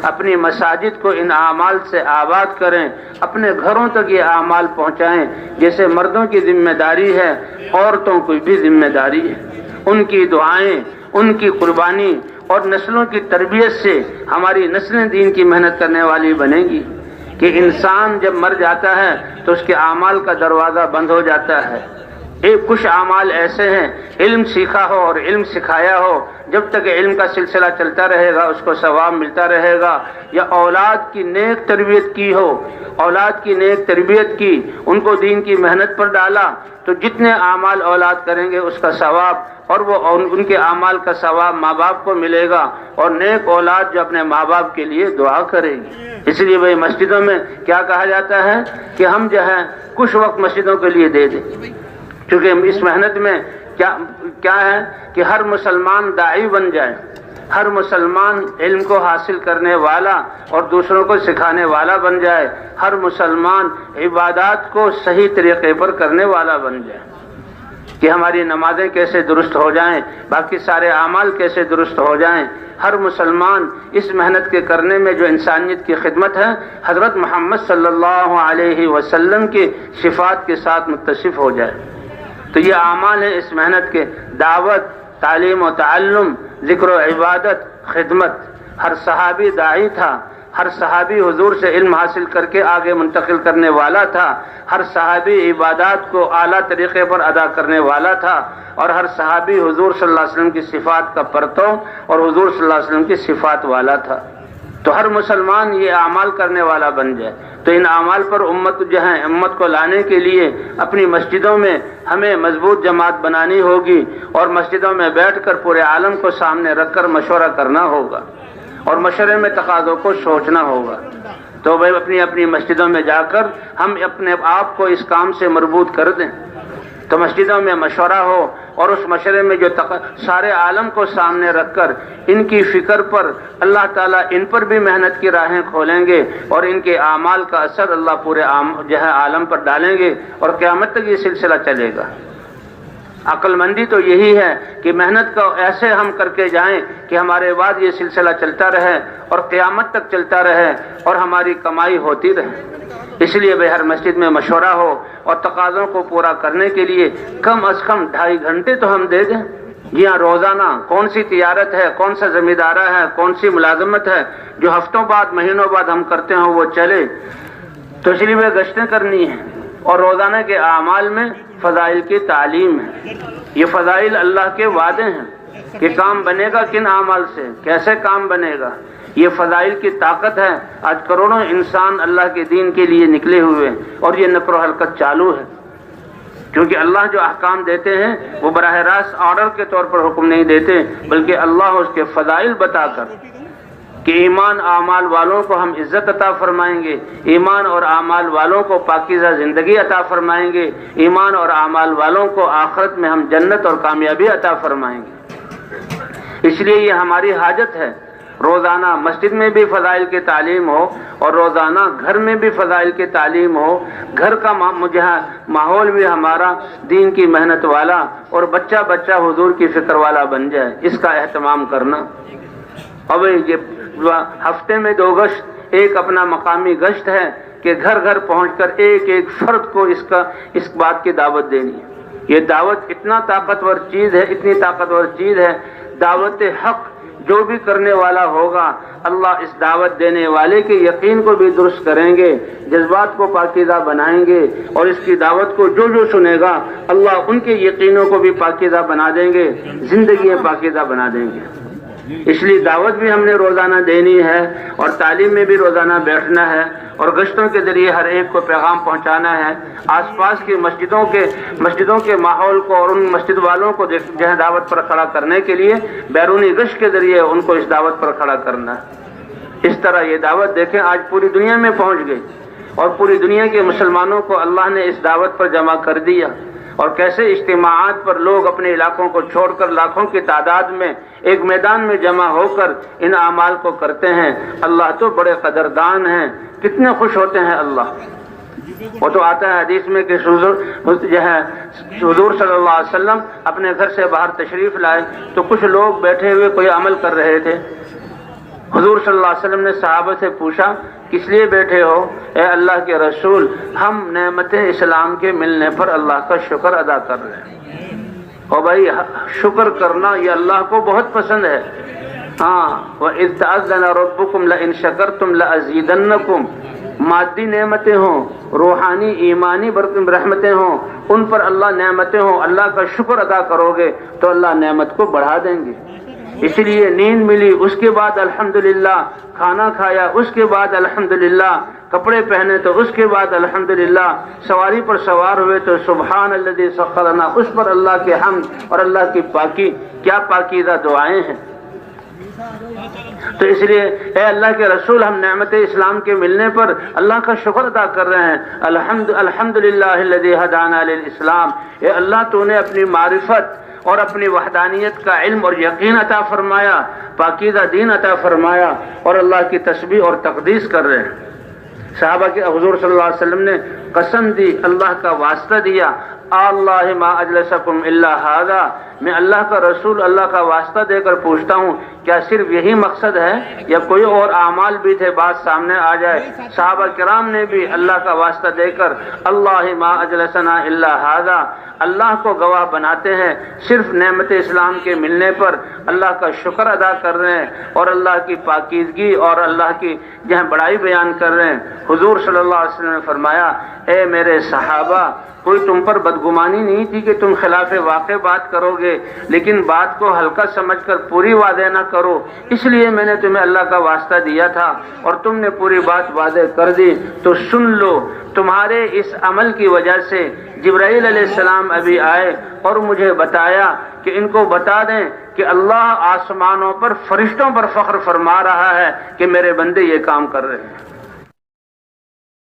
اپنی مساجد کو ان اعمال سے آباد کریں، اپنے گھروں تک یہ اعمال پہنچائیں۔ جیسے مردوں کی ذمہ داری ہے، عورتوں کی بھی ذمہ داری ہے۔ ان کی دعائیں، ان کی قربانی اور نسلوں کی تربیت سے ہماری نسلیں دین کی محنت کرنے والی بنے گی۔ کہ انسان جب مر جاتا ہے تو اس کے اعمال کا دروازہ بند ہو جاتا ہے۔ کچھ اعمال ایسے ہیں، علم سیکھا ہو اور علم سکھایا ہو، جب تک علم کا سلسلہ چلتا رہے گا اس کو ثواب ملتا رہے گا۔ یا اولاد کی نیک تربیت کی ہو، اولاد کی نیک تربیت کی، ان کو دین کی محنت پر ڈالا، تو جتنے اعمال اولاد کریں گے اس کا ثواب، اور وہ ان کے اعمال کا ثواب ماں باپ کو ملے گا، اور نیک اولاد جو اپنے ماں باپ کے لیے دعا کرے گی۔ اس لیے بھائی مسجدوں میں کیا کہا جاتا ہے کہ ہم جو ہے کچھ وقت مسجدوں کے لیے دے دیں، کیونکہ اس محنت میں کیا ہے کہ ہر مسلمان داعی بن جائے، ہر مسلمان علم کو حاصل کرنے والا اور دوسروں کو سکھانے والا بن جائے، ہر مسلمان عبادات کو صحیح طریقے پر کرنے والا بن جائے، کہ ہماری نمازیں کیسے درست ہو جائیں، باقی سارے اعمال کیسے درست ہو جائیں۔ ہر مسلمان اس محنت کے کرنے میں جو انسانیت کی خدمت ہے، حضرت محمد صلی اللہ علیہ وسلم کی صفات کے ساتھ متصف ہو جائے۔ تو یہ اعمال ہیں اس محنت کے: دعوت، تعلیم و تعلم، ذکر و عبادت، خدمت۔ ہر صحابی داعی تھا، ہر صحابی حضور سے علم حاصل کر کے آگے منتقل کرنے والا تھا، ہر صحابی عبادات کو اعلیٰ طریقے پر ادا کرنے والا تھا، اور ہر صحابی حضور صلی اللہ علیہ وسلم کی صفات کا پرتو اور حضور صلی اللہ علیہ وسلم کی صفات والا تھا۔ تو ہر مسلمان یہ اعمال کرنے والا بن جائے۔ تو ان اعمال پر امت کو لانے کے لیے اپنی مسجدوں میں ہمیں مضبوط جماعت بنانی ہوگی، اور مسجدوں میں بیٹھ کر پورے عالم کو سامنے رکھ کر مشورہ کرنا ہوگا، اور مشورے میں تقاضوں کو سوچنا ہوگا۔ تو بھائی اپنی اپنی مسجدوں میں جا کر ہم اپنے آپ کو اس کام سے مربوط کر دیں۔ تو مسجدوں میں مشورہ ہو، اور اس مشورے میں جو سارے عالم کو سامنے رکھ کر ان کی فکر پر اللہ تعالیٰ ان پر بھی محنت کی راہیں کھولیں گے، اور ان کے اعمال کا اثر اللہ پورے عالم پر ڈالیں گے، اور قیامت تک یہ سلسلہ چلے گا۔ عقل مندی تو یہی ہے کہ محنت کو ایسے ہم کر کے جائیں کہ ہمارے بعد یہ سلسلہ چلتا رہے اور قیامت تک چلتا رہے، اور ہماری کمائی ہوتی رہے۔ اس لیے بھائی ہر مسجد میں مشورہ ہو، اور تقاضوں کو پورا کرنے کے لیے کم از کم 2.5 گھنٹے تو ہم دے دیں۔ جی ہاں، روزانہ کون سی تجارت ہے، کون سا زمیندارہ ہے، کون سی ملازمت ہے جو ہفتوں بعد مہینوں بعد ہم کرتے ہیں وہ چلے۔ تو اس لیے وہ گشتیں کرنی ہیں، اور روزانہ کے اعمال میں فضائل کی تعلیم ہے۔ یہ فضائل اللہ کے وعدے ہیں کہ کام بنے گا کن اعمال سے، کیسے کام بنے گا۔ یہ فضائل کی طاقت ہے۔ آج کروڑوں انسان اللہ کے دین کے لیے نکلے ہوئے ہیں، اور یہ نقل و حرکت چالو ہے، کیونکہ اللہ جو احکام دیتے ہیں وہ براہ راست آرڈر کے طور پر حکم نہیں دیتے، بلکہ اللہ اس کے فضائل بتا کر کہ ایمان اعمال والوں کو ہم عزت عطا فرمائیں گے، ایمان اور اعمال والوں کو پاکیزہ زندگی عطا فرمائیں گے، ایمان اور اعمال والوں کو آخرت میں ہم جنت اور کامیابی عطا فرمائیں گے۔ اس لیے یہ ہماری حاجت ہے، روزانہ مسجد میں بھی فضائل کی تعلیم ہو، اور روزانہ گھر میں بھی فضائل کی تعلیم ہو، گھر کا ماحول بھی ہمارا دین کی محنت والا، اور بچہ بچہ حضور کی فکر والا بن جائے، اس کا اہتمام کرنا۔ اب یہ ہفتے میں 2 گشت، ایک اپنا مقامی گشت ہے کہ گھر گھر پہنچ کر ایک ایک فرد کو اس بات کی دعوت دینی ہے۔ یہ دعوت اتنا طاقتور چیز ہے، اتنی طاقتور چیز ہے، دعوت حق جو بھی کرنے والا ہوگا، اللہ اس دعوت دینے والے کے یقین کو بھی درست کریں گے، جذبات کو پاکیزہ بنائیں گے، اور اس کی دعوت کو جو جو سنے گا اللہ ان کے یقینوں کو بھی پاکیزہ بنا دیں گے، زندگیاں پاکیزہ بنا دیں گے۔ اس لیے دعوت بھی ہم نے روزانہ دینی ہے، اور تعلیم میں بھی روزانہ بیٹھنا ہے، اور گشتوں کے ذریعے ہر ایک کو پیغام پہنچانا ہے۔ آس پاس کی مسجدوں کے ماحول کو اور ان مسجد والوں کو جو ہے دعوت پر کھڑا کرنے کے لیے بیرونی گشت کے ذریعے ان کو اس دعوت پر کھڑا کرنا ہے۔ اس طرح یہ دعوت دیکھیں آج پوری دنیا میں پہنچ گئی، اور پوری دنیا کے مسلمانوں کو اللہ نے اس دعوت پر جمع کر دیا، اور کیسے اجتماعات پر لوگ اپنے علاقوں کو چھوڑ کر لاکھوں کی تعداد میں ایک میدان میں جمع ہو کر ان اعمال کو کرتے ہیں۔ اللہ تو بڑے قدردان ہیں، کتنے خوش ہوتے ہیں اللہ۔ وہ تو آتا ہے حدیث میں کہ حضور صلی اللہ علیہ وسلم اپنے گھر سے باہر تشریف لائے، تو کچھ لوگ بیٹھے ہوئے کوئی عمل کر رہے تھے، حضور صلی اللہ علیہ وسلم نے صحابہ سے پوچھا کس لیے بیٹھے ہو؟ اے اللہ کے رسول، ہم نعمت اسلام کے ملنے پر اللہ کا شکر ادا کر رہے ہیں۔ اور بھائی شکر کرنا یہ اللہ کو بہت پسند ہے۔ ہاں، وَإِذْ تَأَذَّنَ رَبُّكُمْ لَئِن شَكَرْتُمْ لَأَزِيدَنَّكُمْ، مادی نعمتیں ہوں، روحانی ایمانی رحمتیں ہوں، ان پر اللہ نعمتیں ہوں، اللہ کا شکر ادا کرو گے تو اللہ نعمت کو بڑھا دیں گے۔ اس لیے نیند ملی اس کے بعد الحمدللہ، کھانا کھایا اس کے بعد الحمدللہ، کپڑے پہنے تو اس کے بعد الحمدللہ، سواری پر سوار ہوئے تو سبحان الذی سخر لنا، اس پر اللہ کے حمد اور اللہ کی پاکی، کیا پاکیزہ دعائیں ہیں۔ تو اس لیے اے اللہ کے رسول، ہم نعمت اسلام کے ملنے پر اللہ کا شکر ادا کر رہے ہیں۔ الحمدللہ الذی ہدانا للاسلام، اے اللہ تو نے اپنی معرفت اور اپنی وحدانیت کا علم اور یقین عطا فرمایا، پاکیزہ دین عطا فرمایا، اور اللہ کی تسبیح اور تقدیس کر رہے ہیں۔ صحابہ کے حضور صلی اللہ علیہ وسلم نے قسم دی، اللہ کا واسطہ دیا، اللہ ما اجلسکم الا ھذا، میں اللہ کا رسول اللہ کا واسطہ دے کر پوچھتا ہوں کیا صرف یہی مقصد ہے یا کوئی اور اعمال بھی تھے؟ بات سامنے آ جائے۔ صحابہ کرام نے بھی اللہ کا واسطہ دے کر اللہ ما اجلسنا الا ھذا، اللہ کو گواہ بناتے ہیں، صرف نعمت اسلام کے ملنے پر اللہ کا شکر ادا کر رہے ہیں اور اللہ کی پاکیزگی اور اللہ کی جہاں بڑائی بیان کر رہے ہیں۔ حضور صلی اللہ علیہ وسلم نے فرمایا، اے میرے صحابہ، کوئی تم پر بدگمانی نہیں تھی کہ تم خلاف واقع بات کرو گے، لیکن بات کو ہلکا سمجھ کر پوری واضح نہ کرو، اس لیے میں نے تمہیں اللہ کا واسطہ دیا تھا اور تم نے پوری بات واضح کر دی۔ تو سن لو، تمہارے اس عمل کی وجہ سے جبرائیل علیہ السلام ابھی آئے اور مجھے بتایا کہ ان کو بتا دیں کہ اللہ آسمانوں پر فرشتوں پر فخر فرما رہا ہے کہ میرے بندے یہ کام کر رہے ہیں۔